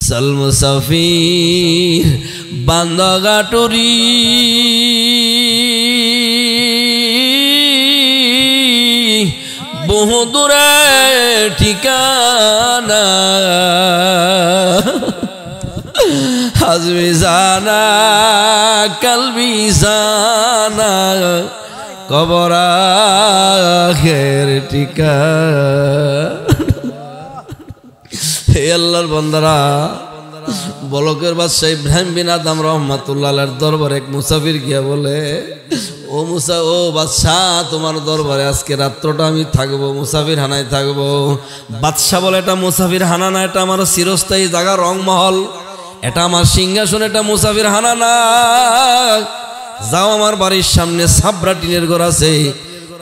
সাল মুসাফির বান্দাগাটুরি বহু দূরে ঠিকানা হাজমি জানা কালবি জানা কবর আখের ঠিকানা। হে আল্লাহর বান্দারা, বলকের বাদশাহ ইব্রাহিম বিন আদম রহমাতুল্লাহ আলাইহির দরবারে এক মুসাফির গিয়া বলে, ও মুসা, ও বাদশাহ, তোমার দরবারে আজকে রাত্রটা আমি থাকবো, মুসাফির হানায় থাকবো। বাদশাহ বলে, এটা মুসাফির হানা না, এটা আমার চিরস্থায়ী জায়গা, রংমহল, এটা আমার সিংহাসন, এটা মুসাফির হানা না। যাও, আমার বাড়ির সামনে সাবরা টিনের ঘর আছে,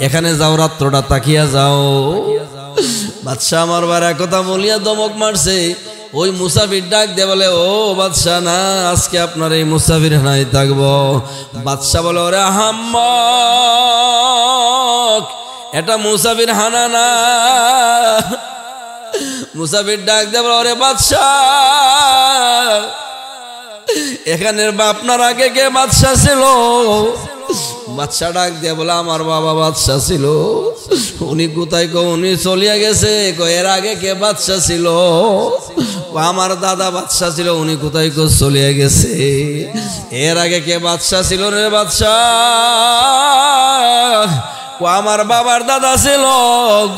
এখানে যাও, রাত্রটা তাকিয়া যাও। বাদশাহ আমার বার কথা বলিয়া দমক মারছে। ওই মুসাফির ডাক দিয়ে বলে, ও বাদশাহ, না, আজকে আপনার এই মুসাফির হানায় থাকবো। বাদশাহ বলে, ওরে আহাম্মক, এটা মুসাফির হানা না। মুসাফির ডাক দিয়ে বলে, ওরে বাদশাহ, এখানের আপনার আগে কে বাদশাহ ছিল? বাদশাহ ডাক দিয়ে বলে, আমার বাবা বাদশাহ ছিল। উনি কোথায়? উনি চলিয়া গেছে। এর আগে কে বাদশাহ ছিল? আমার দাদা বাদশাহ ছিল। উনি কোথায় চলিয়া গেছে? এর আগে কে বাদশাহ ছিল রে বাদশাহ? আমার বাবার দাদা ছিল।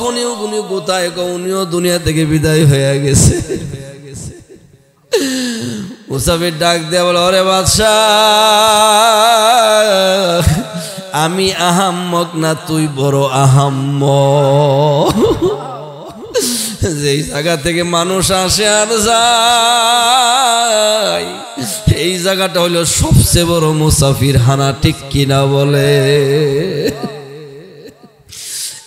গুনিও গুনি কোথায়? উনিও দুনিয়া থেকে বিদায় হয়ে গেছে। মুসাফির ডাক দিয়ে বলে, ওরে বাদশাহ, আমি আহাম্মক না, তুই বড় আহাম্মক। যেই জায়গা থেকে মানুষ আসে আর যায়, এই জায়গাটা হলো সবচেয়ে বড় মুসাফির হানা, ঠিক কিনা বলে?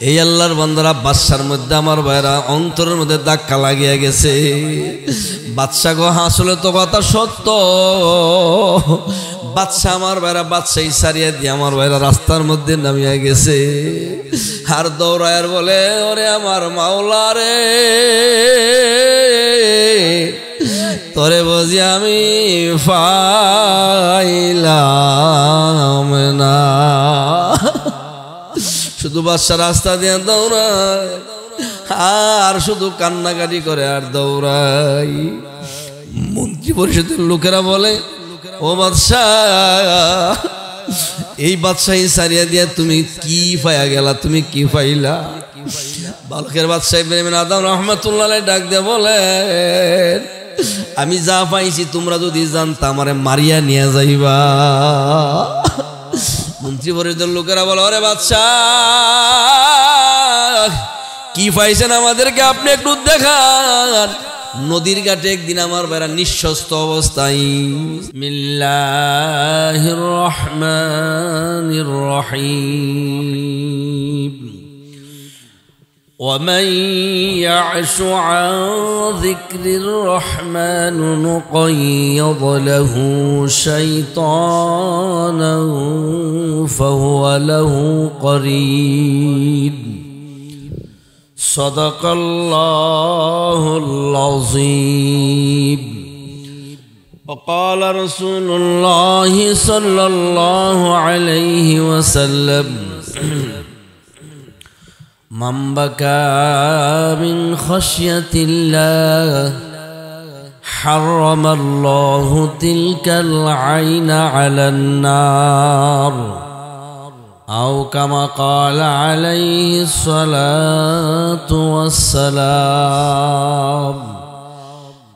এই আল্লাহর বান্দারা, বাদশার মধ্যে আমার ভাইরা অন্তরের মধ্যে ধাক্কা লাগিয়া গেছে। বাদশা গো, আসলে তো কথা সত্য। বাদশা আমার ভাইরা বাদশাহী সারিয়া দিয়ে আমার ভাইরা রাস্তার মধ্যে নামিয়া গেছে। আর দৌড়ায়ার বলে, ওরে আমার মাওলা রে, তোরে বুঝি আমি পাইলাম না। শুধু বাদশা রাস্তা দিয়ে দৌড়ায় আর শুধু কান্নাকাটি করে আর দৌড়াই। মন্ত্রী পরিষদের লোকেরা বলে, ও বাদশাহ, এই বাদশাহী সারিয়া দিয়া তুমি কি পাইয়া গেলা? তুমি কি পাইলা? বালকের বাদশাহ ইব্রাহিম বিন আদম রহমাতুল্লাহ আলাইহি ডাক দিয়ে বলে, আমি যা পাইছি তোমরা যদি জানতা আমারে মারিয়া নিয়ে যাইবা। মন্ত্রী পরিষদের লোকেরা বলে, ওরে বাদশাহ, কি পাইছেন আমাদেরকে আপনি একটু দেখান। নদীর ঘাটে একদিন আমার বেড়া নিঃস্বস্ত অবস্থায়, বিসমিল্লাহির রহমানির রহিম, ومن يعش عن ذكر الرحمن نقيض له شيطانا فهو له قرين صدق الله العظيم. وقال رسول الله صلى الله عليه وسلم من بكى من خشية الله حرم الله تلك العين على النار أو كما قال عليه الصلاة والسلام.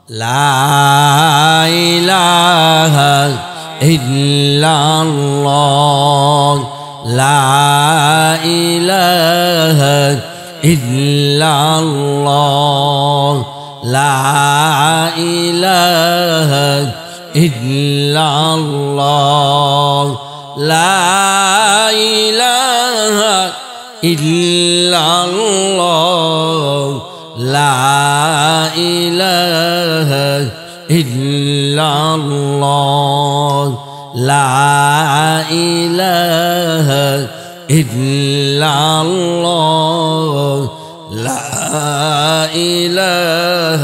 لا إله إلا الله لا إله إلا الله لا إله إلا الله لا إله إلا الله لا إله إلا الله لا إله إلا الله لا إله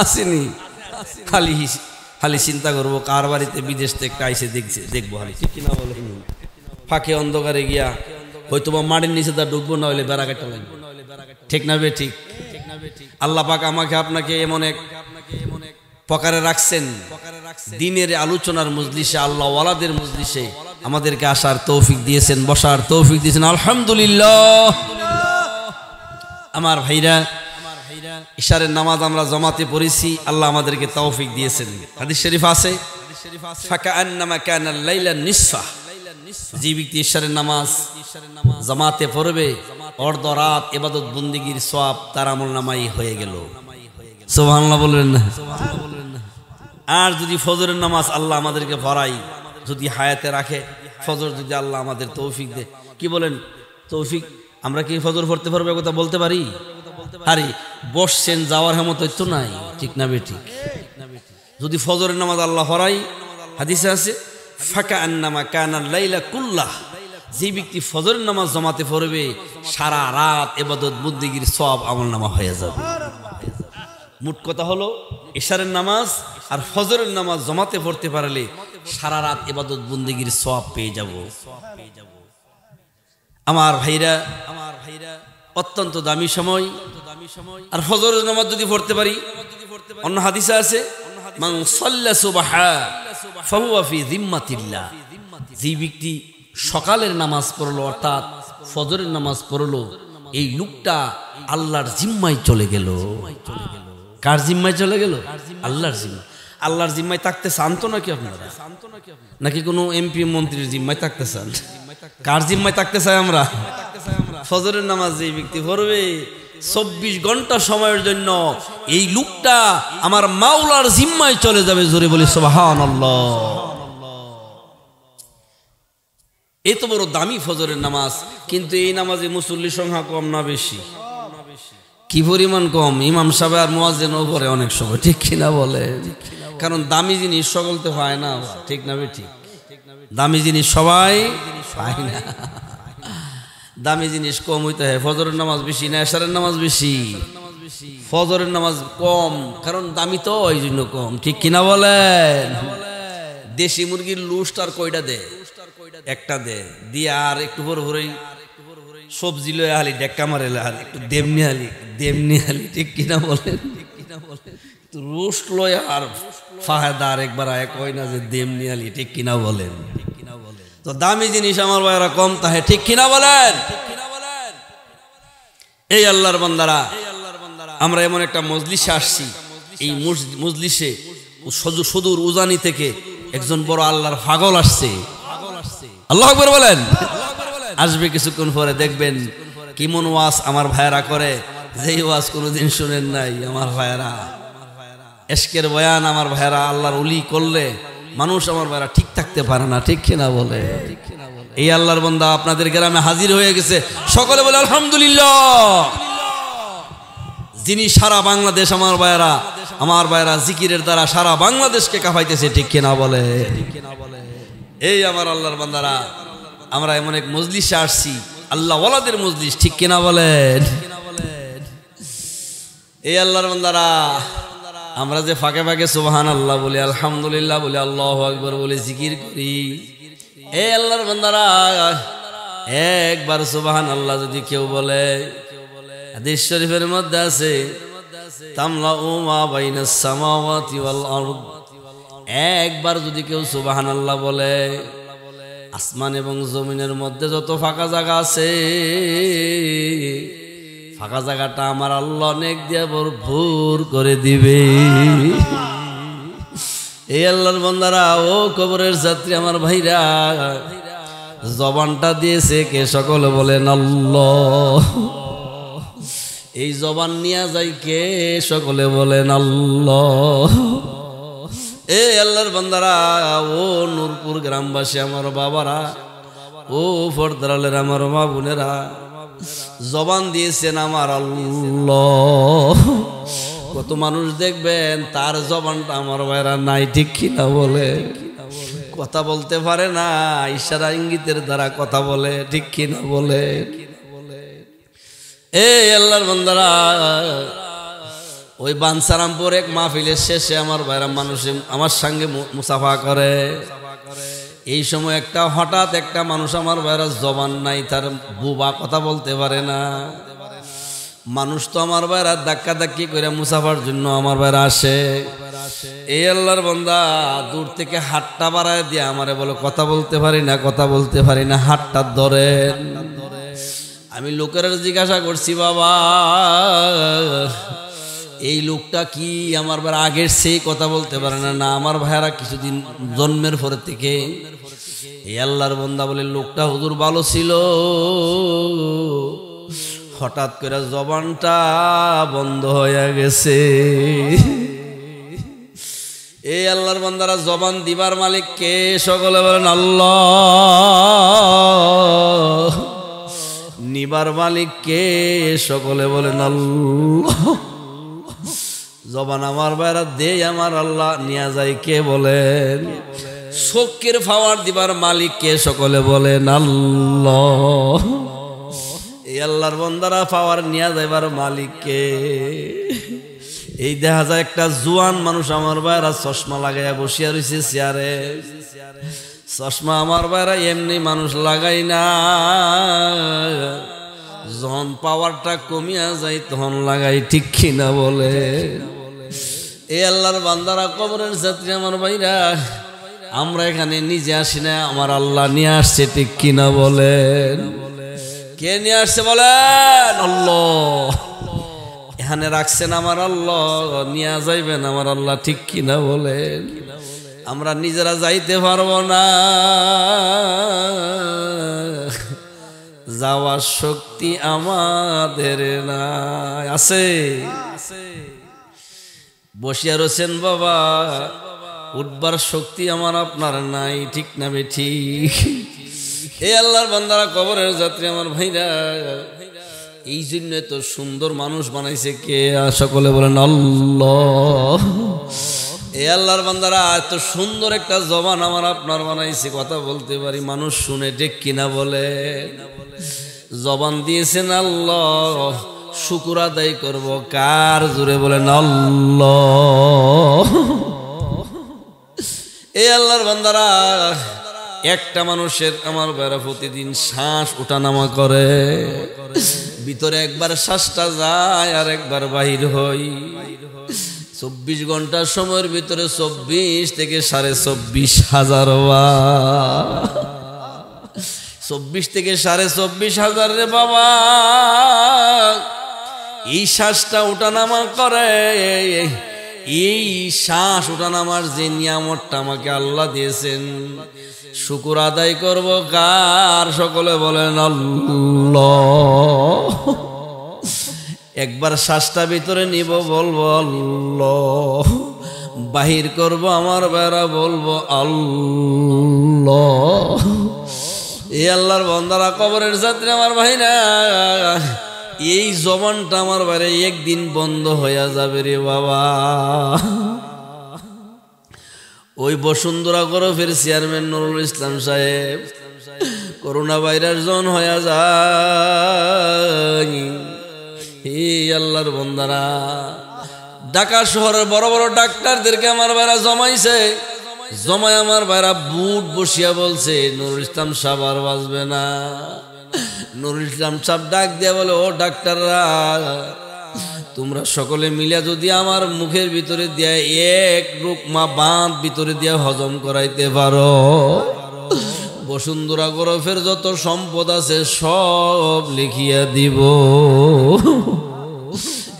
আসেনি। খালি খালি চিন্তা করবো কার বাড়িতে বিদেশ থেকে একটা আইসে দেখবো খালি, ঠিক কিনা বলে। ফাঁকে অন্ধকারে গিয়া হয়তো বা মাটির নিচে তা ঢুকবো, না হলে বেড়া কাটা লাগবে, ঠিক না বে ঠিক। আল্লাহ পাক আমাকে আপনাকে এমন এক প্রকারে রাখছেন, দিনের আলোচনার মজলিসে, আল্লাহ ওয়ালাদের মজলিসে আমাদেরকে আসার তৌফিক দিয়েছেন, বসার তৌফিক দিয়েছেন, আলহামদুলিল্লাহ। আমার ভাইরা, ইশারের নামাজ আমরা জমাতে পড়েছি, আল্লাহ আমাদেরকে তৌফিক দিয়েছেন। হাদিস শরীফ আছে, ফাকাআন্নামা কানাল লাইলা নিসফা, যে ব্যক্তি ইশারের নামাজ জামাতে পড়বে অর্ধ রাত ইবাদত বন্দেগীর সওয়াব তার আমলনামায় হয়ে গেল। সুবহানাল্লাহ বলবেন না? আর যদি ফজরের নামাজ আল্লাহ আমাদেরকে পড়াই, যদি হায়াতে রাখে, ফজর যদি আল্লাহ আমাদের তৌফিক দেয়, কি বলেন তৌফিক, আমরা কি ফজর পড়তে পারবো কথা বলতে পারি? আরে বসছেন, যাওয়ার হেমত তো নাই, ঠিক না বেঠিক? যদি ফজরের নামাজ আল্লাহ পড়াই, হাদিসে আছে ফাকাআন্নামা কানাল লাইলা কুল্লাহ, যে ব্যক্তি ফজরের নামাজ জমাতে পড়বে সারা রাত ইবাদত বন্দেগীর সওয়াব আমলনামা হয়ে যাবে। মোট কথা হলো ইশারের নামাজ আর ফজরের নামাজ জমাতে পড়তে পারলে সারা রাত ইবাদত বন্দেগীর সওয়াব পেয়ে যাব। আমার ভাইরা, অত্যন্ত দামি সময়। আর ফজরের নামাজ যদি পড়তে পারি, অন্য হাদিসে আছে মান সাল্লা সুবহা ফাহুয়া ফি যিম্মাতিল্লাহ, যে ব্যক্তি সকালের নামাজ পড়লো অর্থাৎ ফজরের নামাজ পড়লো, এই লোকটা আল্লাহর জিম্মায় চলে গেল। কার জিম্মায় চলে গেল? আল্লাহর জিম্মায়। আল্লাহর জিম্মায় থাকতে চান তো নাকি আপনারা? নাকি কোনো এমপি মন্ত্রীর জিম্মায় থাকতে চান? কার জিম্মায় থাকতে চাই আমরা? ফজরের নামাজ যে ব্যক্তি পড়বে 24 ঘন্টা সময়ের জন্য, এই লোকটা আমার মাওলার জিম্মায় চলে যাবে। জোরে বলি সুবহানাল্লাহ। এত বড় দামি ফজরের নামাজ, কিন্তু এই নামাজে মুসল্লি সংখ্যা কম না বেশি? কি পরিমাণ কম! ইমাম সাহেব আর মুয়াজ্জিনও পড়ে অনেক সময়, ঠিক কিনা বলে? কারণ দামি জিনিস সকলতে হয় না, ঠিক না বেঠিক? দামি জিনিস সবাই পায় না, দামি জিনিস কম হইতে হয়। ফজরের নামাজ বেশি না এশারের নামাজ বেশি? ফজরের নামাজ কম, কারণ দামি তো, এই জন্য কম, ঠিক কিনা বলেন? দেশি মুরগির লুস্ট আর কয়টা দে? একটা দে, দিয়ে আর একটু ভরে ভরে সবজি লয়ে হালি ডেক্কা মারে একটু দেমনি হালি, ঠিক কিনা বলেন? রোস্ট লয় আর ফায়দার একবার এক হয় না যে দেমনি হালি, ঠিক কিনা বলেন? তো দামি জিনিস আমার ভাইরা কম তাহে, ঠিক কিনা বলেন? এই আল্লাহর বান্দারা, আমরা এমন একটা মজলিসে আসছি, এই মজলিসে সুদূর উজানি থেকে একজন বড় আল্লাহর পাগল আসছে। আল্লাহু আকবার বলেন। আসবে কিছুক্ষণ পরে, দেখবেন কেমন ওয়াজ আমার ভাইরা করে, যেই ওয়াজ কোনোদিন শুনেন নাই। আমার ভাইরা এশকের বয়ান, আমার ভাইরা আল্লাহর ওলি করলে মানুষ আমার ভাইরা ঠিক থাকতে পারে না, ঠিক কিনা বলে? এই আল্লাহর বান্দা আপনাদের গ্রামে হাজির হয়ে গেছে, সকলে বলে আলহামদুলিল্লাহ। যিনি সারা বাংলাদেশ, আমার ভাইরা জিকিরের দ্বারা সারা বাংলাদেশকে কাঁপাইতেছে, ঠিক কিনা বলে? এই আমার আল্লাহর বান্দারা, আমরা এমন এক মজলিসে আসছি, আল্লাহ ওয়ালাদের মজলিস, ঠিক কিনা বলেন? এই আল্লাহর বান্দারা, আমরা যে ফাঁকে ফাঁকে সুবহানাল্লাহ বলি, আলহামদুলিল্লাহ বলি, আল্লাহু আকবার বলি, জিকির করি, এই আল্লাহর বান্দারা একবার সুবহানাল্লাহ যদি কেউ বলে, হাদিস শরীফের মধ্যে আছে তামলাউ মা বাইনাস সামাওয়াতি ওয়াল আরদ, একবার যদি কেউ সুবহানাল্লাহ বলে, আসমান এবং জমিনের মধ্যে যত ফাঁকা জায়গা আছে, ফাঁকা জায়গাটা আমার আল্লাহ নেক দিয়ে ভরপুর করে দিবে। এই আল্লাহর বান্দারা, ও কবরের যাত্রী আমার ভাইরা, জবানটা দিয়েছে কে? সকলে বলেন আল্লাহ। এই জবান নিয়ে যাই কে? সকলে বলেন আল্লাহ। এ আল্লাহর বান্দারা, ও নূরপুর গ্রামবাসী আমার বাবারা, ও ফরদারালের আমার মা বোনেরা, জবান দিয়েছেন আমার আল্লাহ। কত মানুষ দেখবেন তার জবানটা আমার ভাইরা নাই, ঠিক কিনা বলে? কথা বলতে পারে না, ইশারা ইঙ্গিতের দ্বারা কথা বলে, ঠিক কিনা বলে? এই আল্লাহর বান্দারা, ওই বানসারামপুর এক মাহফিলের শেষে আমার ভাইরা মানুষে আমার সঙ্গে মুসাফা করে। এই সময় হঠাৎ একটা মানুষ, আমার ভাইরা জবান নাই, তার বুবা কথা বলতে পারে না। মানুষ তো আমার ভাইরা ধাক্কা ধাক্কি করে মুসাফার জন্য আমার ভাইরা আসে। এই আল্লাহর বান্দা দূর থেকে হাতটা বাড়ায় দিয়ে আমারে বলে কথা বলতে পারি না, কথা বলতে পারি না, হাতটা ধরেন। আমি লোকের জিজ্ঞাসা করছি, বাবা এই লোকটা কি আমার ভাইরা আগের সেই কথা বলতে পারে না? না, আমার ভাইরা কিছুদিন জন্মের পরে থেকে। এই আল্লাহর বান্দা বলে, লোকটা হুজুর ভালো ছিল, হঠাৎ করে জবানটা বন্ধ হয়ে গেছে। এই আল্লাহর বান্দারা জবান দিবার মালিক কে? সকলে বলেন আল্লাহ। নিবার মালিক কে? সকলে বলেন আল্লাহ। জবান আমার বাইরা দে আমার আল্লাহ, নিয়া যায় কে? বলেন। চোখের পাওয়ার দিবার মালিক কে? সকলে বলেন আল্লাহ। এই আল্লাহর বান্দারা পাওয়ার নিয়া যাইবার মালিক কে? এই দেখা যায় একটা জুয়ান মানুষ আমার বাইরা চশমা লাগাইয়া বসিয়া রয়েছে চেয়ারে। চশমা আমার বাইরা এমনি মানুষ লাগাই না, যখন পাওয়ারটা কমিয়া যায় তখন লাগাই, ঠিক কিনা বলে? এই আল্লাহর বান্দারা, কবরের যাত্রী আমার ভাইরা, আমরা এখানে নিজে আসি না, আমার আল্লাহ নিয়ে আসছে, ঠিক কিনা বলেন? কে নিয়ে আসছে বলেন? আল্লাহ। এখানে রাখছেন আমার আল্লাহ, নিয়ে যাইবেন আমার আল্লাহ, ঠিক কিনা বলেন? আমরা নিজেরা যাইতে পারবো না, যাওয়ার শক্তি আমাদের না। আছে বসিয়া রয়েছেন বাবা, উঠবার শক্তি আমার আপনার নাই, ঠিক না ঠিক? এই আল্লাহর বান্দারা, কবরের যাত্রী আমার ভাইরা, এই জন্য তো সুন্দর মানুষ বানাইছে কে? সকলে বলেন আল্লাহ। এই আল্লাহর বান্দারা, এত সুন্দর একটা জবান আমার আপনার বানাইছে, কথা বলতে পারি, মানুষ শুনে, ঠিক কিনা বলে? জবান দিয়েছেন আল্লাহ, শুকর আদায় করব কার? জোরে বলেন আল্লাহ। এই আল্লাহর বান্দারা, একটা মানুষের আমার বেড়া প্রতিদিন শ্বাস উঠানামা করে, ভিতরে একবার শ্বাসটা যায় আর একবার বাহির হয়। 24 ঘন্টার সময়ের ভিতরে 24 থেকে 24,500 বার, 24 থেকে 24,500 রে বাবা। এই শ্বাসটা উঠানামা করে, এই শ্বাস উঠানামার যে নিয়ামতটা আমাকে আল্লাহ দিয়েছেন, শুকর আদায় করব কার? সকলে বলেন আল্লাহ। একবার শ্বাসটা ভিতরে নিব, বলবো আল্লাহ, বাহির করব আমার বেড়া, বলবো আল্লাহ। এই আল্লাহর বান্দারা, কবরের যাত্রী আমার ভাইরা, এই জবানটা আমার বাইরে একদিন বন্ধ হয়ে যাবে রে বাবা। ওই বসুন্ধরা গ্রুপের চেয়ারম্যান নুরুল ইসলাম সাহেব করোনা ভাইরাস জন হয়ে যায়। এই আল্লাহর বান্দারা, ঢাকা শহরের বড় বড় ডাক্তারদেরকে আমার ভাইরা জমাইছে, জমায় আমার ভাইরা বুট বসিয়া বলছে, নুরুল ইসলাম সাহেব আর বাঁচবে না। নুরুল ইসলাম সাহেব ডাক দিয়া বলে, ও ডাক্তাররা, তোমরা সকলে মিলে যদি আমার মুখের ভিতরে দিয়া এক রুকমা বাঁধ ভিতরে দিয়া হজম করাইতে পারো, বসুন্ধরা গ্রুপের যত সম্পদ আছে সব লিখিয়া দিব।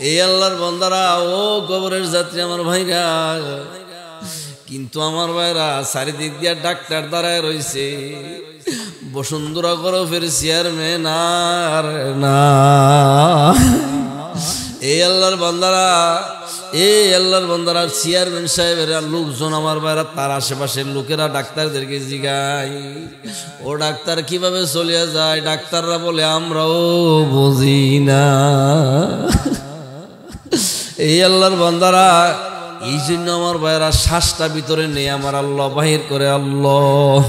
এই আল্লাহর বান্দারা, ও কবরের যাত্রী আমার ভাইরা, কিন্তু আমার ভাইরা চারিদিক দিয়া ডাক্তার দাঁড়ায় রয়েছে, বসুন্ধরা গ্রুপের চেয়ারম্যান আর না। এই আল্লাহর বান্দারা, এই আল্লাহর বান্দারা, চেয়ারম্যান সাহেবের লোকজন আমার বাইরা, তার আশেপাশের লোকেরা ডাক্তারদেরকে জিগায়, ও ডাক্তার কিভাবে চলিয়া যায়? ডাক্তাররা বলে, আমরাও বুঝি না। এই আল্লাহর বান্দারা, এই জন্য আমার বাইরা শ্বাসটা ভিতরে নেই, আমার আল্লাহ বাহির করে আল্লাহ।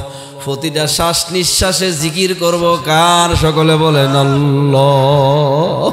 প্রতিটা শ্বাস নিঃশ্বাসে জিকির করব কার? সকলে বলেন আল্লাহ।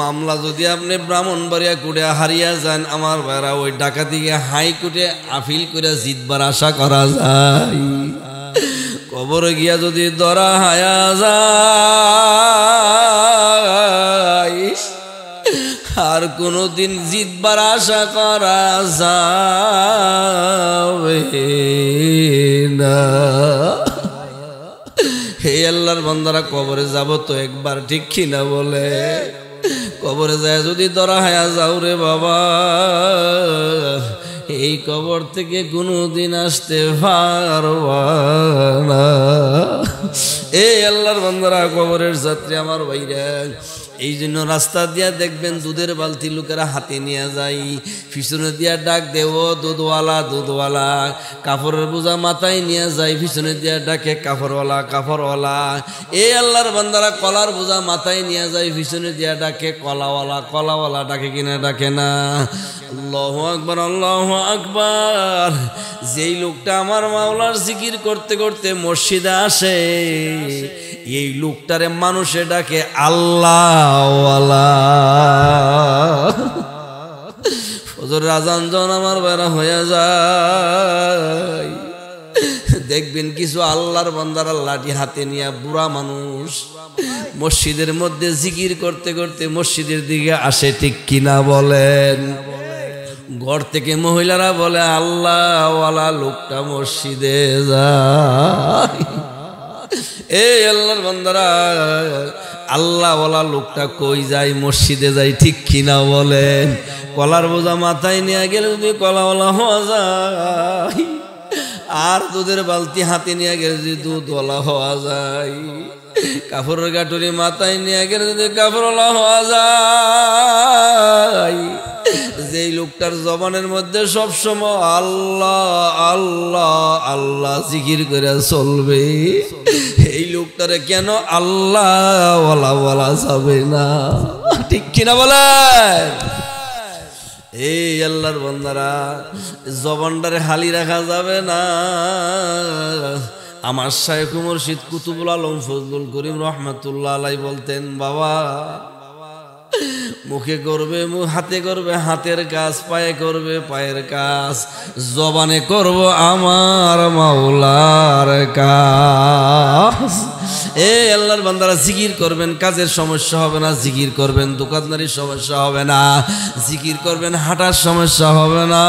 মামলা যদি আপনি ব্রাহ্মণবাড়িয়া কোর্টে হারিয়া যান আমার ভাইরা, ওই ডাকাতিকে হাইকোর্টে আপিল করে জিতবার আশা করা যায়। কবরে গিয়া যদি ধরা হায়া যায় আর কোনদিন জিতবার আশা করা যাবে না। হে আল্লাহর বান্দারা, কবরে যাব তো একবার, ঠিক কিনা বলে? কবরে যায় যদি ধরা হায়া যাও রে বাবা, এই কবর থেকে কোনদিন আসতে পারবা না। এই আল্লাহর বান্দারা, কবরের যাত্রী আমার ভাইরা, এই জন্য রাস্তা দিয়া দেখবেন দুধের বালতি লোকেরা হাতে নিয়ে যায়, পিছনে দিয়া ডাক দেব দুধওয়ালা দুধওয়ালা, কাপড়ের বোঝা মাথায় নিয়ে যায়, পিছনে দিয়া ডাকে কাপড়ওয়ালা কাপড়ওয়ালা। এই আল্লাহর বান্দারা কলার বোঝা মাথায় নিয়ে যায়, পিছনে দিয়া ডাকে কলাওয়ালা কলাওয়ালা। ডাকে কিনা ডাকে না? আল্লাহু আকবার আল্লাহু আকবার। যেই লোকটা আমার মাওলার জিকির করতে করতে মসজিদে আসে, এই লোকটারে মানুষে ডাকে আল্লাহওয়ালা। ফজরের আজান যখন আমার বেড়া হয়ে যায়, দেখবেন কিছু আল্লাহর বান্দারা লাঠি হাতে নিয়ে বুড়া মানুষ মসজিদের মধ্যে জিকির করতে করতে মসজিদের দিকে আসে, ঠিক কিনা বলেন? ঘর থেকে মহিলারা বলে আল্লাহওয়ালা লোকটা মসজিদে যায়। এই আল্লাহর বান্দারা, আল্লাহওয়ালা লোকটা কই যায়? মসজিদে যায়, ঠিক কিনা বলেন? কলার বোঝা মাথায় নিয়ে গেলে যদি কলাওয়ালা হওয়া যায়, আর দুধের বালতি হাতে নিয়ে গেলে যদি দুধওয়ালা হওয়া যায়, কাপড়ের গাটুরি মাথায় নিয়ে গেলে যদি কাপড়ওয়ালা হওয়া যায়, যেই লোকটার জবানের মধ্যে সবসময় আল্লাহ আল্লাহ আল্লাহ জিকির করে চলবে, এই লোকটারে কেন আল্লাহওয়ালা বলা যাবে না? ঠিক কিনা বলেন? এই আল্লাহর বান্দারা, জবানটারে খালি রাখা যাবে না। আমার শাইখ মুর্শিদ কুতুবুল আলম ফজলুল করিম রহমাতুল্লাহ আলাইহি বলতেন, বাবা মুখে করবে হাতে করবে হাতের কাজ, পায়ে করবে পায়ের কাজ, জবানে করব আমার মাওলার কাজ। এই আল্লাহর বান্দারা, জিকির করবেন, কাজের সমস্যা হবে না। জিকির করবেন, দোকানদারির সমস্যা হবে না। জিকির করবেন, হাঁটার সমস্যা হবে না।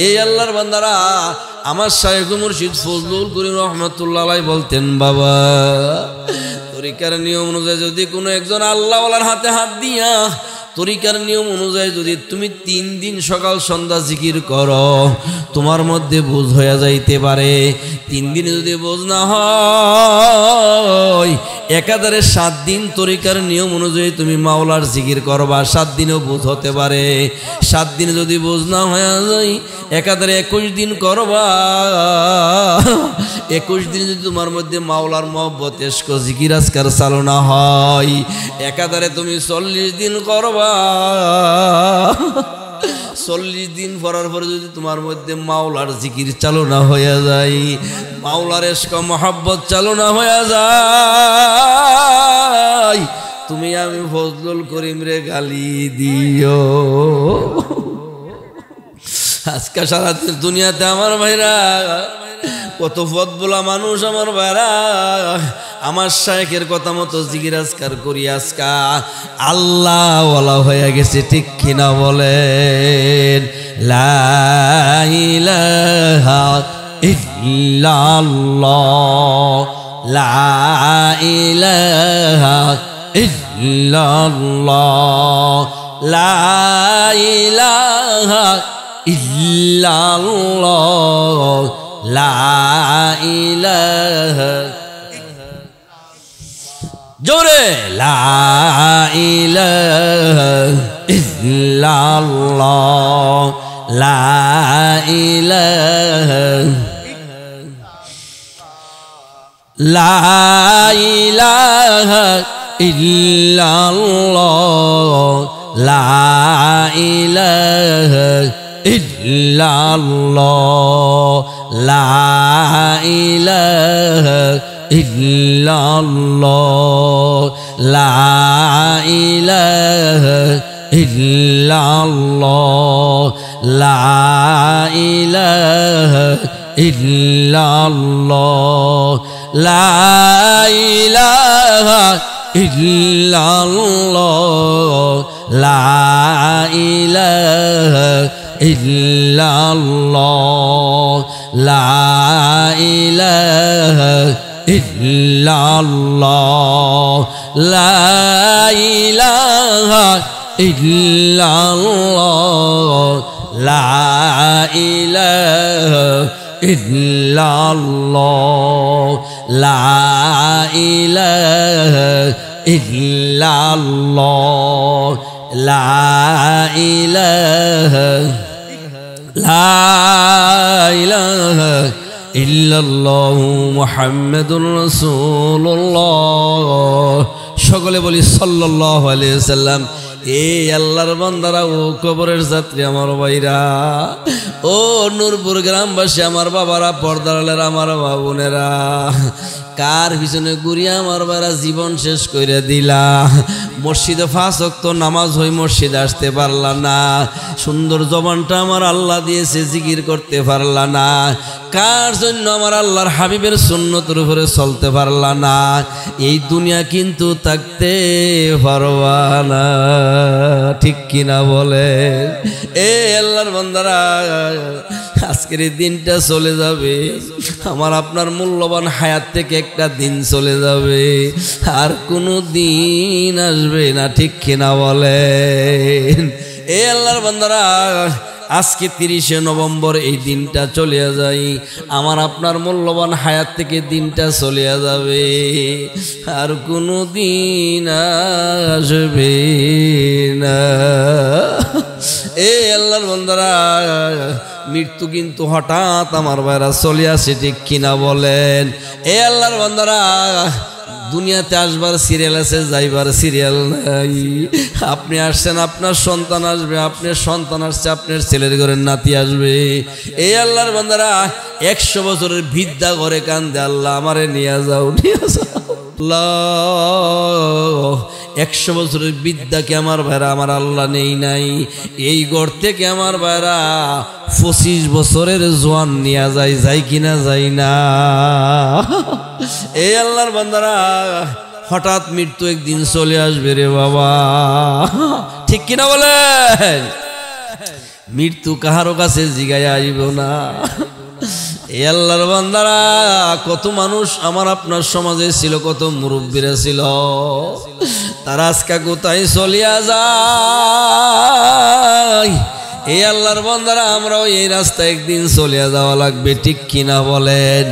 এই আল্লাহর বান্দারা, আমার শাইখ মুর্শিদ ফজলুল করিম রহমাতুল্লাহ আলাইহি বলতেন, বাবা তরিকার নিয়ম অনুযায়ী যদি কোনো একজন আল্লাহওয়ালার হাতে হাত দিয়া তরিকার নিয়ম অনুযায়ী যদি তুমি 3 দিন সকাল সন্ধ্যা জিকির করো, তোমার মধ্যে বোঝ হয়ে যাইতে পারে। 3 দিনে যদি বোঝ না হয়, একাধারে 7 দিন তরিকার নিয়ম অনুযায়ী তুমি মাওলার জিকির করবা, 7 দিনেও বোঝ হতে পারে। 7 দিনে যদি বোঝ না হয়ে যায়, একাধারে 21 দিন করবা। 21 দিন যদি তোমার মধ্যে মাওলার মহব্বত এশক জিকির আজকার চালনা হয়, একাধারে তুমি 40 দিন করবা। 40 দিন পরার পরে যদি তোমার মধ্যে মাওলার জিকির চালনা হয়ে যায়, মাওলার এশক মহব্বত চালনা হয়ে যায়, তুমি আমি ফজলুল করিম রে গালি দিও। আজকে সারা দুনিয়াতে আমার ভাইরা কত পথ বলা মানুষ, আমার ভাইরা আমার শাইখের কথা মতো জিকির আজকার করি, আজকা আল্লাহওয়ালা হয়ে গেছে, ঠিক কিনা বলেন? লা ইলাহা ইল্লাল্লাহ, লা ইলাহা ইল্লাল্লাহ, লা ইলাহা ইল্লাল্লাহ, লা ইলাহা জোরে, লা ইলাহা ইল্লাল্লাহ, লা ইলাহা, লা ইলাহা ইল্লাল্লাহ, লা ইলাহা ইল্লাল্লাহ, লা ইলাহা ইল্লাল্লাহ। ইল্লাল্লাহ লা ইলাহা ইল্লাল্লাহ লা ইলাহা ইল্লাল্লাহ লা ইলাহা ইল্লাল্লাহ লা ইলাহা ইল্লাল্লাহ লা ইলাহা ইল্লাল্লাহ লা ইলাহা ইল্লাল্লাহ লা ইলাহা ইল্লাল্লাহ লা ইলাহা ইল্লাল্লাহ লা ইলাহা ইল্লাল্লাহু মুহাম্মাদুর রাসূলুল্লাহ। সকলে বলি সাল্লাল্লাহু আলাইহি ওয়াসাল্লাম। এই আল্লাহর বান্দারা ও কবরের যাত্রী আমার ভাইরা, ও নূরপুর গ্রামবাসী আমার বাবারা, পর্দারের আমার মা বোনেরা, কার পিছনে ঘুরিয়া আমার বারা জীবন শেষ করে দিলা। মসজিদে 5 ওয়াক্ত নামাজ হই মসজিদে আসতে পারলা না, সুন্দর জবানটা আমার আল্লাহ দিয়েছে জিকির করতে পারলা না, কার জন্য আমার আল্লাহর হাবিবের সুন্নতের উপরে চলতে পারলা না। এই দুনিয়া কিন্তু থাকতে পারবা না, ঠিক কিনা বলে? এ আল্লাহর বান্দারা, আজকের এই দিনটা চলে যাবে, আমার আপনার মূল্যবান হায়াত থেকে একটা দিন চলে যাবে, আর কোনো দিন আসবে না, ঠিক কিনা বলেন? এ আল্লাহর বান্দারা, আজকে 30শে নভেম্বর এই দিনটা চলে যায়, আমার আপনার মূল্যবান হায়াত থেকে দিনটা চলে যাবে, আর কোনো দিন আসবে না। এ আল্লাহর বান্দারা, মৃত্যু কিন্তু হঠাৎ আমার ভাইরা চলে আসে, ঠিক কিনা বলেন? এ আল্লাহর বান্দারা, দুনিয়াতে আসবার সিরিয়াল আছে, যাইবার সিরিয়াল নাই। আপনি আসছেন, আপনার সন্তান আসবে, আপনার সন্তান আসছে, আপনার ছেলের ঘরের নাতি আসবে। এই আল্লাহর বান্দারা, 100 বছরের বৃদ্ধা ঘরে কান্দে, আল্লাহ আমারে নিয়ে যাও, নিয়ে যাও। 100 বছরের বৃদ্ধাকে আমার ভাইরা আমার আল্লাহ নেই নাই, এই ঘর থেকে আমার ভাইরা 25 বছরের জোয়ান নিয়ে যায়, যাই কিনা যায় না? এই আল্লাহর বান্দারা, হঠাৎ মৃত্যু একদিন চলে আসবে রে বাবা, ঠিক কিনা বলেন? মৃত্যু কাহারো কাছে জিগায় আইব না। এই আল্লাহর বান্দারা, কত মানুষ আমার আপনার সমাজে ছিল, কত মুরব্বীরা ছিল, তারা আজকে কোথায় চলিয়া যায়। এই আল্লাহর বান্দারা, আমরাও এই রাস্তায় একদিন চলিয়া যাওয়া লাগবে, ঠিক কিনা বলেন?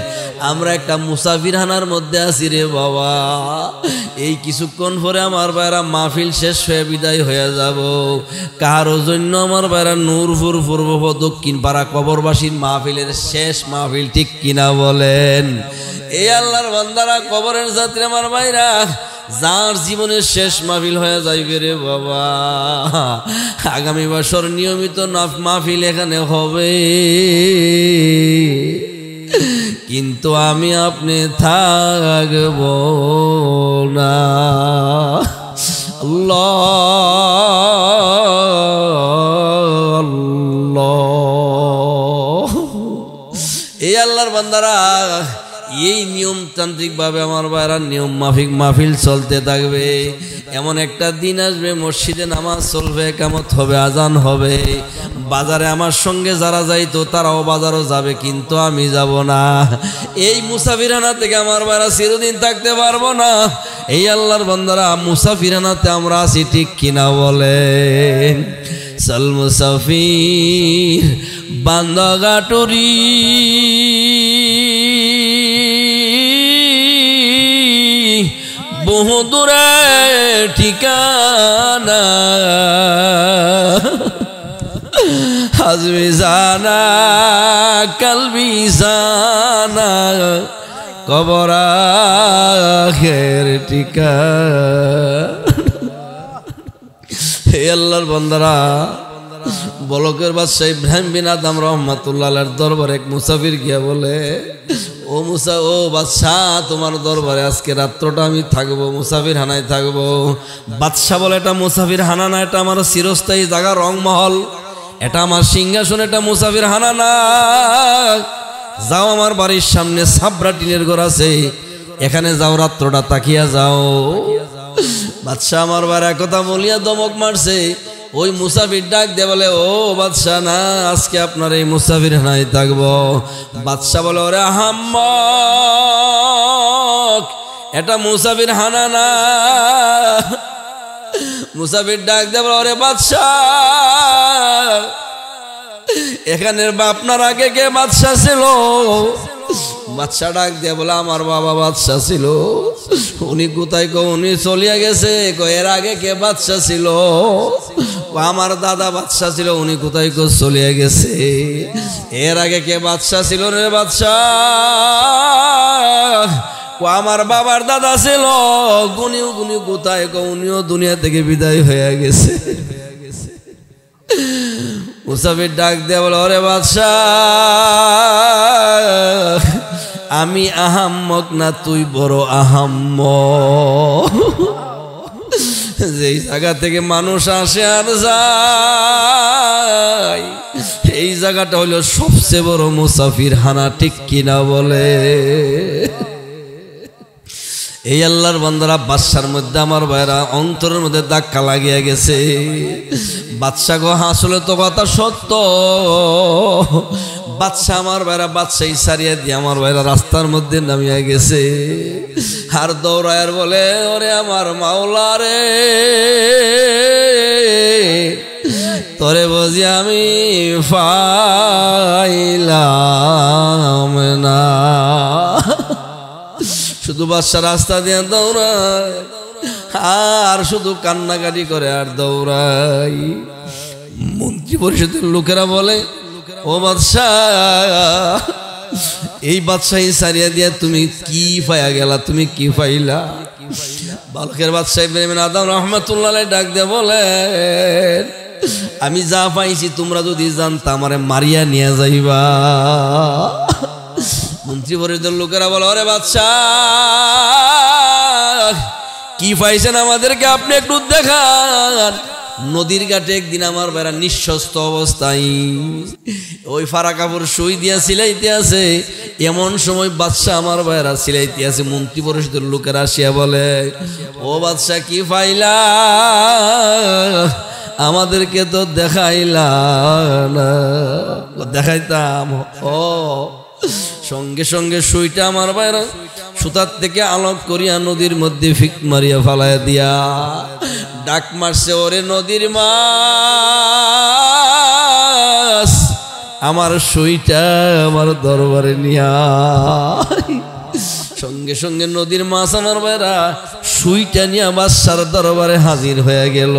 আমরা একটা মুসাফিরখানার মধ্যে আছি রে বাবা, এই কিছুক্ষণ পরে আমার ভাইরা মাহফিল শেষ হয়ে বিদায় হয়ে যাব। কারো জন্য আমার ভাইরা নূরপুর পূর্ব দক্ষিণ পাড়া কবরবাসীর মাহফিলের শেষ মাহফিল, ঠিক কিনা বলেন? এই আল্লাহর বান্দারা, কবরের যাত্রী আমার ভাইরা, যার জীবনের শেষ মাহফিল হয়ে যাইবে রে বাবা, আগামী বছর নিয়মিত মাহফিল এখানে হবে, কিন্তু আমি আপনি থাকব না। আল্লাহ আল্লাহ। এই আল্লাহর বান্দারা, এই নিয়মতান্ত্রিক ভাবে আমার ভাইরা নিয়ম মাফিক মাহফিল চলতে থাকবে। এমন একটা দিন আসবে, মসজিদে নামাজ চলবে, কিয়ামত হবে, আজান হবে, বাজারে আমার সঙ্গে যারা যাইতো তারাও বাজারও যাবে, কিন্তু আমি যাব না। এই মুসাফিরখানা থেকে আমার ভাইরা চিরদিন থাকতে পারবো না। এই আল্লাহর বান্দারা, মুসাফিরখানাতে আমরা আছি, ঠিক কিনা বলেন? চল মুসাফির বান্দাগাটুরি, বহু দূরে ঠিকানা, হাজবি জানা কালবি জানা, কবর আখের ঠিকানা। হে আল্লাহর বান্দারা, বলকের বাদশাহ ইব্রাহিম বিন আদম রহমাতুল্লাহ আলাইহির দরবারে এক মুসাফির গিয়া বলে, ও মুসা, ও বাদশাহ, তোমার দরবারে আজকে রাত্রটা আমি থাকবো, মুসাফির হানায় থাকবো। বাদশাহ বলে, এটা মুসাফির হানা না, এটা আমার চিরস্থায়ী জায়গা, রংমহল, এটা আমার সিংহাসন, এটা মুসাফির হানা না। যাও, আমার বাড়ির সামনে সাবরা টিনের ঘর আছে, এখানে যাও, রাত্রটা তাকিয়া যাও। বাদশাহ আমার বাড়ি কথা বলিয়া দমক মারছে। ওই মুসাফির ডাক দিয়ে বলে, ও বাদশাহ, না, আজকে আপনার এই মুসাফির হানায় থাকবো। বাদশাহ বলে, ওরে আহাম্মক, এটা মুসাফির হানা না। মুসাফির ডাক দিয়ে বলে, ওরে বাদশাহ, এখানের আপনার আগে কে বাদশাহ ছিল? বাদশাহ ডাক দিয়ে বলে, আমার বাবা বাদশাহ ছিল। উনি কোথায়? উনি চলিয়া গেছে। এর আগে কে বাদশাহ ছিল? আমার দাদা বাদশাহ ছিল। উনি কোথায় চলিয়া গেছে। এর আগে কে বাদশাহ ছিল রে বাদশাহ? আমার বাবার দাদা ছিল। গুনিও গুনি কোথায়? উনিও দুনিয়া থেকে বিদায় হয়ে গেছে। মুসাফির ডাক দিয়ে বলে, ওরে বাদশাহ, আমি আহাম্মক না, তুই বড় আহাম্মক। যেই জায়গা থেকে মানুষ আসে আর যায়, এই জায়গাটা হলো সবচেয়ে বড় মুসাফির হানা, ঠিক কিনা বলে? এই আল্লাহর বান্দারা, বাদশার মধ্যে আমার ভাইরা অন্তরের মধ্যে ধাক্কা লাগিয়া গেছে। বাদশা গো, আসলে তো কথা সত্য। বাদশা আমার ভাইরা বাদশাই সারিয়া দিয়ে আমার ভাইরা রাস্তার মধ্যে নামিয়া গেছে। আর দৌড়ায়ার বলে, ওরে আমার মাওলা রে, তোরে বুঝি আমি পাইলাম না। শুধু বাদশা রাস্তা দিয়ে দৌড়ায় আর শুধু কান্নাকাটি করে আর দৌড়াই। মন্ত্রী পরিষদের লোকেরা বলে, ও বাদশা, এই বাদশাহী সারিয়া দিয়া তুমি কি পাইয়া গেলা? তুমি কি পাইলা? বালকের বাদশাহ ইব্রাহিম বিন আদম রহমাতুল্লাহ আলাইহি ডাক দিয়ে বলে, আমি যা পাইছি তোমরা যদি জানতা আমারে মারিয়া নিয়ে যাইবা। মন্ত্রী পরিষদের লোকেরা বলে, ওরে বাদশাহ, কি পাইছেন আমাদেরকে আপনি একটু দেখান। নদীর ঘাটে একদিন আমার বেড়া নিঃস্বস্ত অবস্থায় ওই ফাড়া কাপড় সুই দিয়া সিলাইতে আছে। এমন সময় বাদশাহ আমার বেড়া সিলাইতে আছে। মন্ত্রী পরিষদের লোকেরা আসিয়া বলে, ও বাদশাহ, কি পাইলা? আমাদেরকে তো দেখাইলা না। দেখাইতাম। ও সঙ্গে সঙ্গে সুইটা আমার বাইরা সুতার থেকে আলোক করিয়া নদীর মধ্যে ফিক মারিয়া ফালাইয়া দিয়া ডাক মারছে, ওরে নদীর মাছ, আমার সুইটা আমার দরবারে নিয়া। সঙ্গে সঙ্গে নদীর মাছ আমার বাইরা সুইটা নিয়ে বাদশার দরবারে হাজির হয়ে গেল।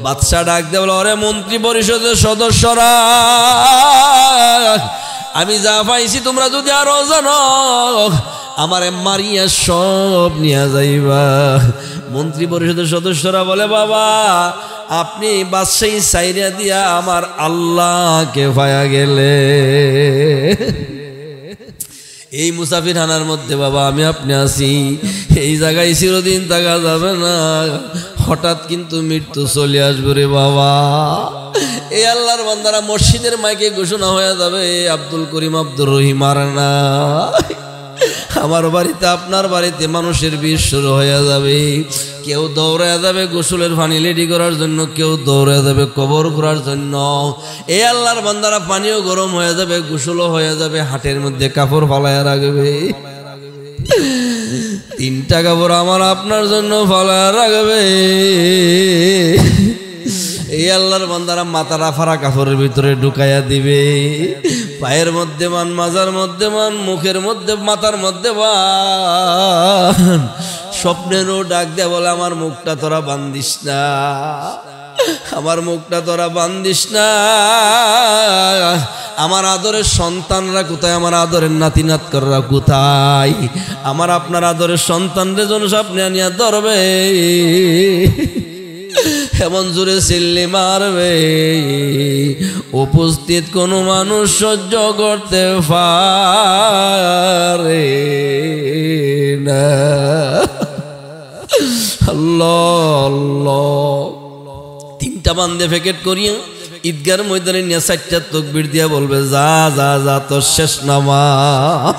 বাদশা ডাক দিয়ে বলে, ওরে মন্ত্রী পরিষদের সদস্যরা, আমি যা পাইছি তোমরা যদি আরো জানো আমারে মারিয়া সব নিয়ে যাইবা। মন্ত্রী পরিষদের সদস্যরা বলে, বাবা, আপনি বাদশাহী সাইরা দিয়া আমার আল্লাহকে পায়া গেলে। এই মুসাফির হানার মধ্যে বাবা আমি আপনি আছি, এই জায়গায় চিরদিন থাকা যাবে না, হঠাৎ কিন্তু মৃত্যু চলে আসবে রে বাবা। এই আল্লাহর বান্দারা মসজিদের মাইকে ঘোষণা হয়ে যাবে, আব্দুল করিম আব্দুর রহিম আর না। আমার বাড়িতে আপনার বাড়িতে মানুষের বিষ শুরু হয়ে যাবে। কেউ দৌড়ে যাবে গোসলের পানি রেডি করার জন্য, কেউ দৌড়ে যাবে কবর করার জন্য। এই আল্লাহর বান্দারা পানিও গরম হয়ে যাবে, গোসলও হয়ে যাবে, হাটের মধ্যে কাপড় ফালাইয়া রাখবে। 3টা কাপড় আমার আপনার জন্য ফালাইয়া রাখবে। এই আল্লাহর বান্দারা মাথার আফারা কাপড়ের ভিতরে ঢুকাইয়া দিবে। পায়ের মধ্যে মান, মাজার মধ্যে মান, মুখের মধ্যে, মাথার মধ্যে বান। স্বপ্নেরও ডাক দেয়া বলে, আমার মুখটা তোরা বান্দিস না, আমার মুখটা তোরা বান্দিস না। আমার আদরের সন্তানরা কোথায়? আমার আদরের নাতি নাতকররা কোথায়? আমার আপনার আদরের সন্তানদের জন্য স্বপ্নে আনিয়া ধরবে। এমন জোরে চিল্লি মারবে উপস্থিত কোনো মানুষ সহ্য করতে পারে না। আল্লাহ আল্লাহ। তিনটা বান্দে প্যাকেট করিয়া ঈদগার ময়দানে নিয়ে 4টা তাকবীর দিয়া বলবে যা যা যা তোর শেষ নামাজ।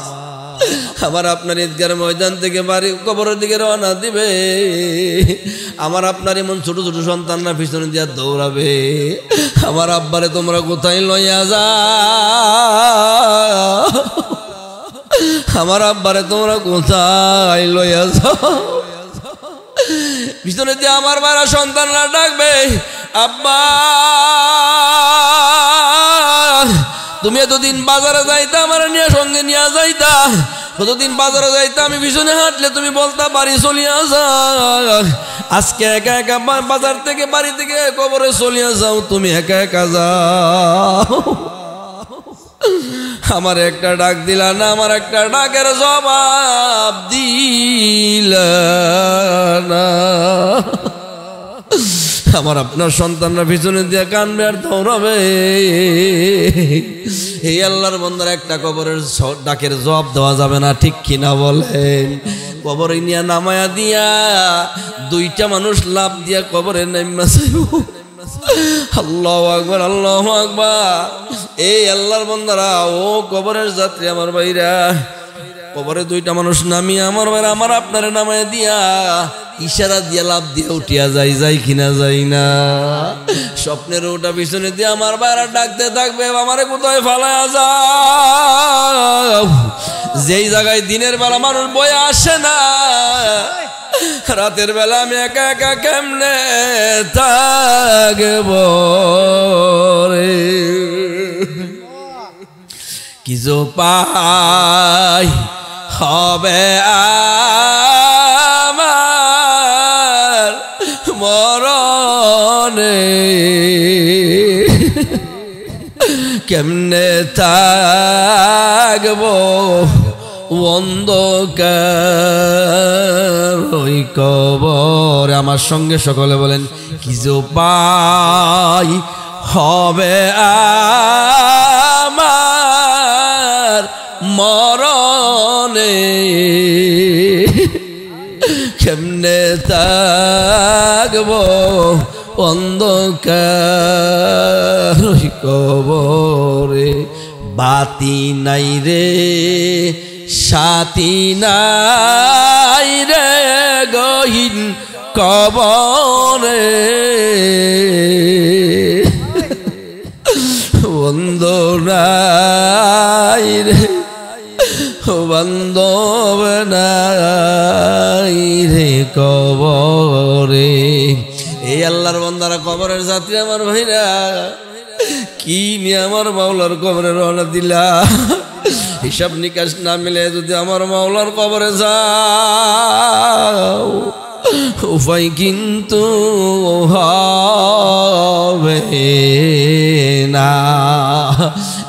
আমার আপনার ঈদগার ময়দান থেকে বাড়ি কবরের দিকে রওনা দিবে। আমার আপনার এমন ছোট ছোট সন্তানরা পিছনে দিয়া দৌড়াবে, আমার আব্বারে তোমরা কোথায় লইয়া যা, আমার আব্বারে তোমরা কোথায় লইয়া যাও। পিছনে দিয়ে আমার মারা সন্তানরা ডাকবে আব্বা তুমি এতদিন বাজারে যাইতা আমার নিয়ে সঙ্গে নিয়ে যাইতা, কতদিন বাজারে যাইতা আমি পিছনে হাঁটলে তুমি বলতা বাড়ি চলিয়া যা, আজকে একা একা বাজার থেকে বাড়ি থেকে কবরে চলিয়া যাও, তুমি একা একা যাও। আমার একটা ডাক দিলা না, আমার একটা ডাকের জবাব দিলা না। আমার আপনার সন্তানরা পিছনে দিয়ে কানবে আর দৌড়াবে। এই আল্লাহর বান্দার একটা কবরের ডাকের জবাব দেওয়া যাবে না, ঠিক কিনা বলেন? কবরে নিয়ে নামায়া দিয়া 2টা মানুষ লাভ দিয়া কবরে নাইমা যাইব। আল্লাহু আকবার আল্লাহু আকবার। এই আল্লাহর বান্দারা, ও কবরের যাত্রী আমার ভাইরা, কবরে 2টা মানুষ নামিয়ে আমার ভাইরা আমার আপনারে নামায় দিয়া ইশারা দিয়া লাভ দিয়া উঠিয়া যাই কিনা যাই না। স্বপ্নের ওটা পিছনে দিয়ে আমার ভাইরা ডাকতে থাকবে আমারে কোথায় ফালায়া যাও। যেই জায়গায় দিনের বেলা মানুষ বয়ে আসে না, রাতের বেলা আমি একা একা কেমনে থাকব রে। কিছু পাই হবে আমার মরণে, কেমনে থাকব অন্ধকার ওই কবর। আমার সঙ্গে সকলে বলেন কিছু পাই হবে আমার মরণে, কেমনে থাকব অন্ধকার ওই কবরে। বাতি নাই রে সাথী নাই রে গহীন কবরে, বন্ধু নাই রে বান্ধব নাই রে কবরে। এই আল্লাহর বান্দারা কবরের যাত্রী আমার ভাইরা, কি নিয়ে আমার মাওলার কবরে রওনা দিলা? হিসাব নিকাশ না মিলে যদি আমার মাওলার কবরে যাও উপায় কিন্তু হবে না।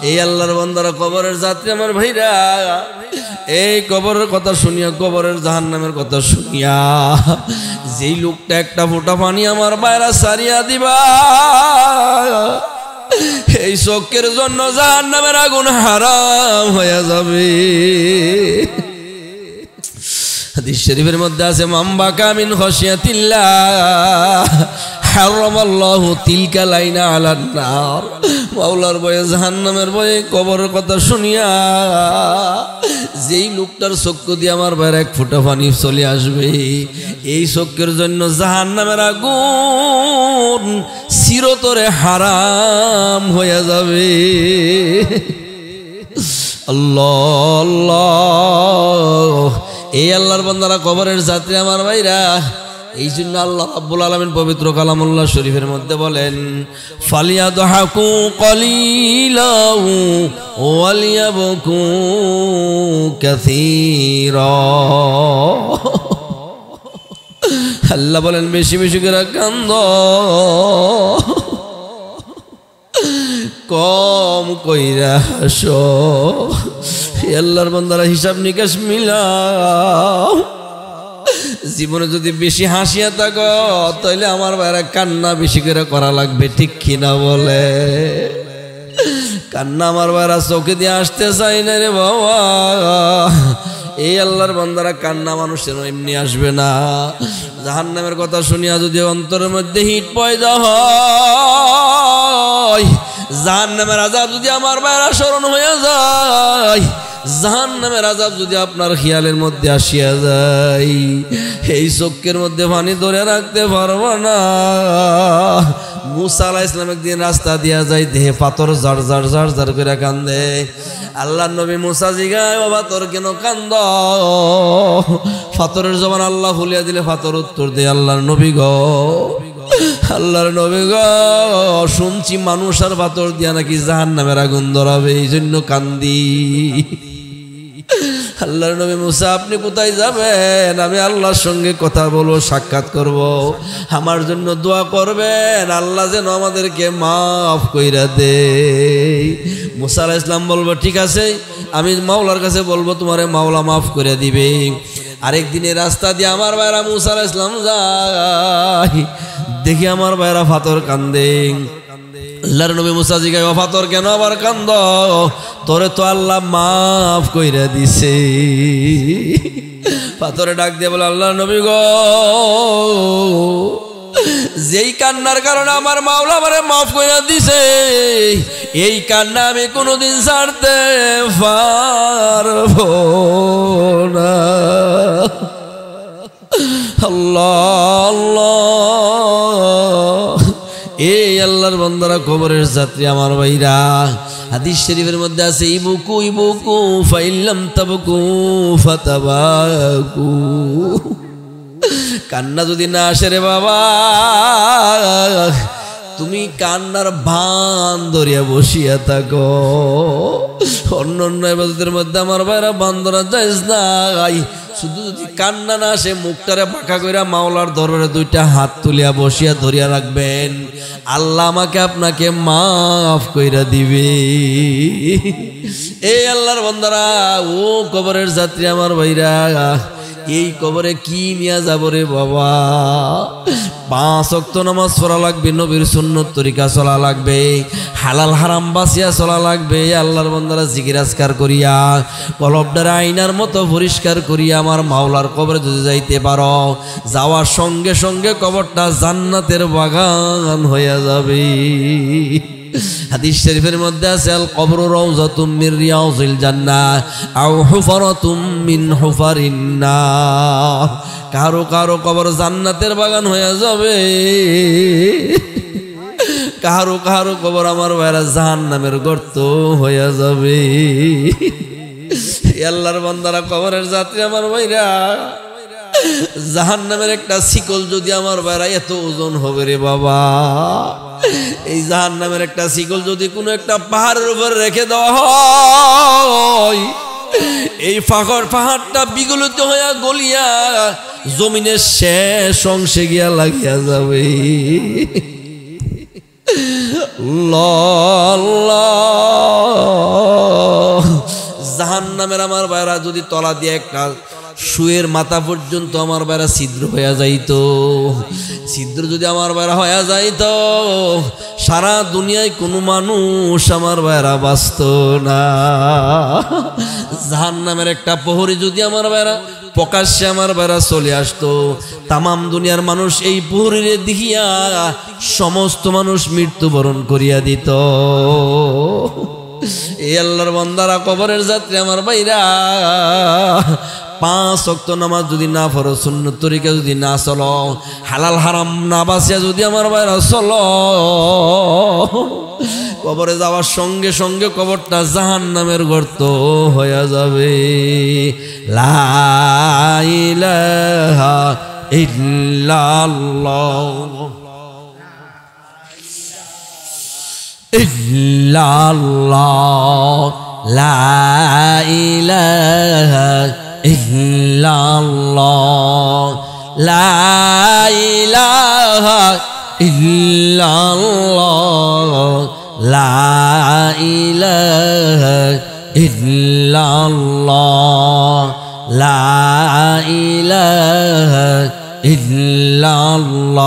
এই আল্লাহর বান্দারা কবরের যাত্রী আমার ভাইরা, এই কবরের কথা শুনিয়া, কবরের জাহান্নামের কথা শুনিয়া যেই লোকটা একটা ফোঁটা পানি আমার বাইরা সারিয়া দিবা, এই চোখের জন্য জাহান্নামের আগুন হারাম হয়ে যাবে। হাদিস শরীফের মধ্যে আছে মাম্বা কামিন খশিয়াতিল্লাহ হারামাল্লাহু তিলকা লাইনা আলান নার। মাওলার ভয়ে জাহান্নামের ভয়ে কবরের কথা শুনিয়া যেই লোকটার চক্ষু দিয়ে আমার বাইরে এক ফোঁটা পানি চলে আসবে, এই চক্ষের জন্য জাহান্নামের আগুন চিরতরে হারাম হয়ে যাবে। আল্লাহ আল্লাহ। এই আল্লাহর বান্দারা কবরের যাত্রী আমার ভাইরা, এই জন্য আল্লাহ রাব্বুল আলামিন পবিত্র কালামুল্লাহ শরীফের মধ্যে বলেন ফালিয়াদহাকু কলিলাউ ওয়ালিয়াবকু কাসীরা। আল্লাহ বলেন বেশি বেশি করে কান্দো, কম কইরা হাসো। আল্লাহর বান্দারা হিসাব নিকাশ মিলাও, জীবনে যদি বেশি হাসিয়া থাকো তাহলে আমার ভাইরা কান্না বেশি করে করা লাগবে, ঠিক কিনা বলে? কান্না আমার ভাইরা চোখে দিয়ে আসতে চাই না রে বাবা। এই আল্লাহর বান্দারা কান্না মানুষের এমনি আসবে না। জাহান্নামের কথা শুনিয়া যদি অন্তরের মধ্যে হিট পয়দা হয়, জাহান্নামের আযাব যদি আমার ভাইরা স্মরণ হয়ে যায়, জাহান্নামের আযাব যদি আপনার খেয়ালের মধ্যে আসিয়া যায়, এই চোখের মধ্যে পানি ধরে রাখতে পারবো না। মুসা আলাইহিস সালাম একদিন রাস্তা দিয়া যায়, দেহে পাথর জার জার জার জার করে কান্দে। আল্লাহর নবী মুসা জিগায়, বাবা তোর কেন কান্দ? পাথরের জবান আল্লাহ খুলিয়া দিলে পাথর উত্তর দেয়, আল্লাহর নবী গো, আল্লাহর নবী গো, শুনছি মানুষ আর পাথর দিয়া নাকি জাহান্নামের আগুন ধরাবে, এই জন্য কান্দি। আল্লাহর নবী মুসা, আপনি কোথায় যাবেন? আমি আল্লাহর সঙ্গে কথা বলবো, সাক্ষাৎ করব, আমার জন্য দোয়া করবেন, আল্লাহ যেন আমাদেরকে মাফ কইরা দে। মুসা আলাইহিস সালাম বলবো, ঠিক আছে, আমি মাওলার কাছে বলবো, তোমারে মাওলা মাফ করে দিবে। আরেকদিনে রাস্তা দিয়ে আমার ভাইরা মুসা আলাইহিস সালাম যায়, দেখি আমার ভাইরা পাথর কান্দে। আল্লাহর নবী মুসা জিগায়, ও পাথর কেন আবার কান্দ? তোরে তো আল্লাহ মাফ কইরা দিছে। পাথরে ডাক দিয়ে বলে, আল্লাহর নবী গো, যেই কান্নার কারণে আমার মাওলা আমারে মাফ কইরা দিছে, এই কান্না আমি কোনোদিন ছাড়তে পারবো না। আল্লাহ আল্লাহ, এই আল্লাহর বান্দারা, কবরের যাত্রী আমার ভাইরা, হাদিস শরীফের মধ্যে আছে, ইবুকু ইবুকু ফাইল্লাম তাবকু ফাতাবাকু। কান্না যদি না আসে রে বাবা, তুমি কান্নার ভান ধরিয়া বসিয়া থাকো। অন্য অন্য ইবাদতের মধ্যে আমার ভাইরা ভান ধরা যাইজ নাই। শুধু যদি কান্না না আসে, মুখটারে বাঁকা কইরা মাওলার দরবারে দুইটা হাত তুলিয়া বসিয়া ধরিয়া রাখবেন, আল্লাহ আমাকে আপনাকে মাফ কইরা দিবে। এই আল্লাহর বান্দারা, ও কবরের যাত্রী আমার ভাইরা, এই কবরে কি নিয়ে যাব রে বাবা? 5 ওয়াক্ত নামাজ পড়া লাগবে, নবীর সুন্নত তরিকা চলা লাগবে, হালাল হারাম বাঁচিয়া চলা লাগবে। আল্লাহর বান্দারা জিকির আজকার করিয়া, কলবটার আয়নার মতো পরিষ্কার করিয়া আমার মাওলার কবরে যদি যাইতে পারো, যাওয়ার সঙ্গে সঙ্গে কবরটা জান্নাতের বাগান হয়ে যাবে। হাদিস শরীফের মধ্যে আছে, আল কবরু রাউযাতুম মির রিয়াযিল জান্নাহ আও হুফরাতুম মিন হুফারিন নার। কারো কারো কবর জান্নাতের বাগান হয়ে যাবে, কারো কারো কবর আমার ভাইরা জাহান্নামের গর্ত হয়ে যাবে। আল্লাহর বান্দারা, কবরের যাত্রী আমার ভাইরা, জাহান্নামের একটা শিকল যদি আমার ভাইরা এত ওজন হবে রে বাবা, এই জাহান্নামের একটা শিকল যদি কোনো একটা পাহাড়ের উপর রেখে দেওয়া হয়, এই পাহাড়টা বিগলিত হইয়া গলিয়া জমিনের শেষ অংশে গিয়া লাগিয়া যাবে। জাহান্নামের আমার ভাইরা যদি তলা দিয়ে একটা শুয়ের মাথা পর্যন্ত আমার ভাইরা ছিদ্র হইয়া যাইতো, ছিদ্র যদি আমার ভাইরা হইয়া যাইতো, সারা দুনিয়ায় কোনো মানুষ আমার ভাইরা বাঁচত না। জাহান্নামের একটা প্রহরী যদি আমার ভাইরা প্রকাশ্যে আমার ভাইরা চলে আসতো, তামাম দুনিয়ার মানুষ এই প্রহরীরে দেখিয়া সমস্ত মানুষ মৃত্যুবরণ করিয়া দিত। এই আল্লাহর বান্দারা, কবরের যাত্রী আমার ভাইরা, 5 ওয়াক্ত নামাজ যদি না পড়ো, সুন্নত তরিকা যদি না চলো, হালাল হারাম না বাঁচিয়া যদি আমার ভাইরা চলো, কবরে যাওয়ার সঙ্গে সঙ্গে কবরটা জাহান্নামের গর্ত হয়ে যাবে। লা ইলাহা ইল্লাল্লাহ ইল্লাল্লাহ, লা ইলাহা ইল্লাল্লাহ, লা ইলাহা ইল্লাল্লাহ, লা ইলাহা ইল্লাল্লাহ, লা ইলাহা ইল্লাল্লাহ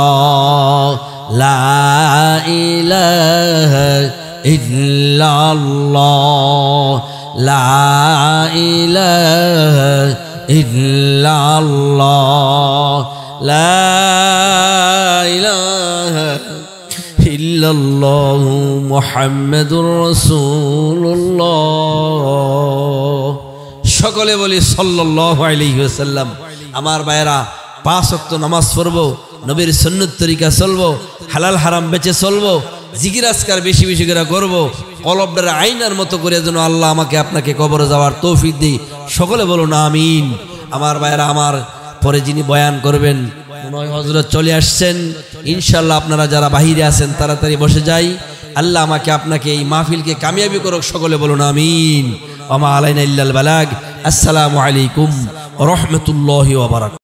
লা ইলাহা ইল্লাল্লাহ লা ইলাহা ইল্লাল্লাহ লা ইলাহা ইল্লাল্লাহু মুহাম্মাদুর রাসূলুল্লাহ। সকলে বলি সাল্লাল্লাহু আলাইহি ওয়াসাল্লাম। আমার ভাইরা, 5 ওয়াক্ত নামাজ পড়বো, নবীর সুন্নত তরিকা চলবো, হালাল হারাম বেঁচে চলবো, জিকির আজকার বেশি বেশি করে করবো, কলবটার আইনার মতো করে যেন আল্লাহ আমাকে আপনাকে কবরে যাওয়ার তৌফিক দিই। সকলে বলুন আমিন। আমার ভাইরা, আমার পরে যিনি বয়ান করবেন মনে হযরত চলে আসছেন। ইনশাআল্লাহ আপনারা যারা বাহিরে আছেন তাড়াতাড়ি বসে যাই। আল্লাহ আমাকে আপনাকে এই মাহফিলকে কামিয়াবি করুক। সকলে বলুন আমিন। ওয়া মা আলাইনা ইল্লাল বালাগ। আসসালামু আলাইকুম ওয়া রাহমাতুল্লাহি ওয়া বারাকাতুহু।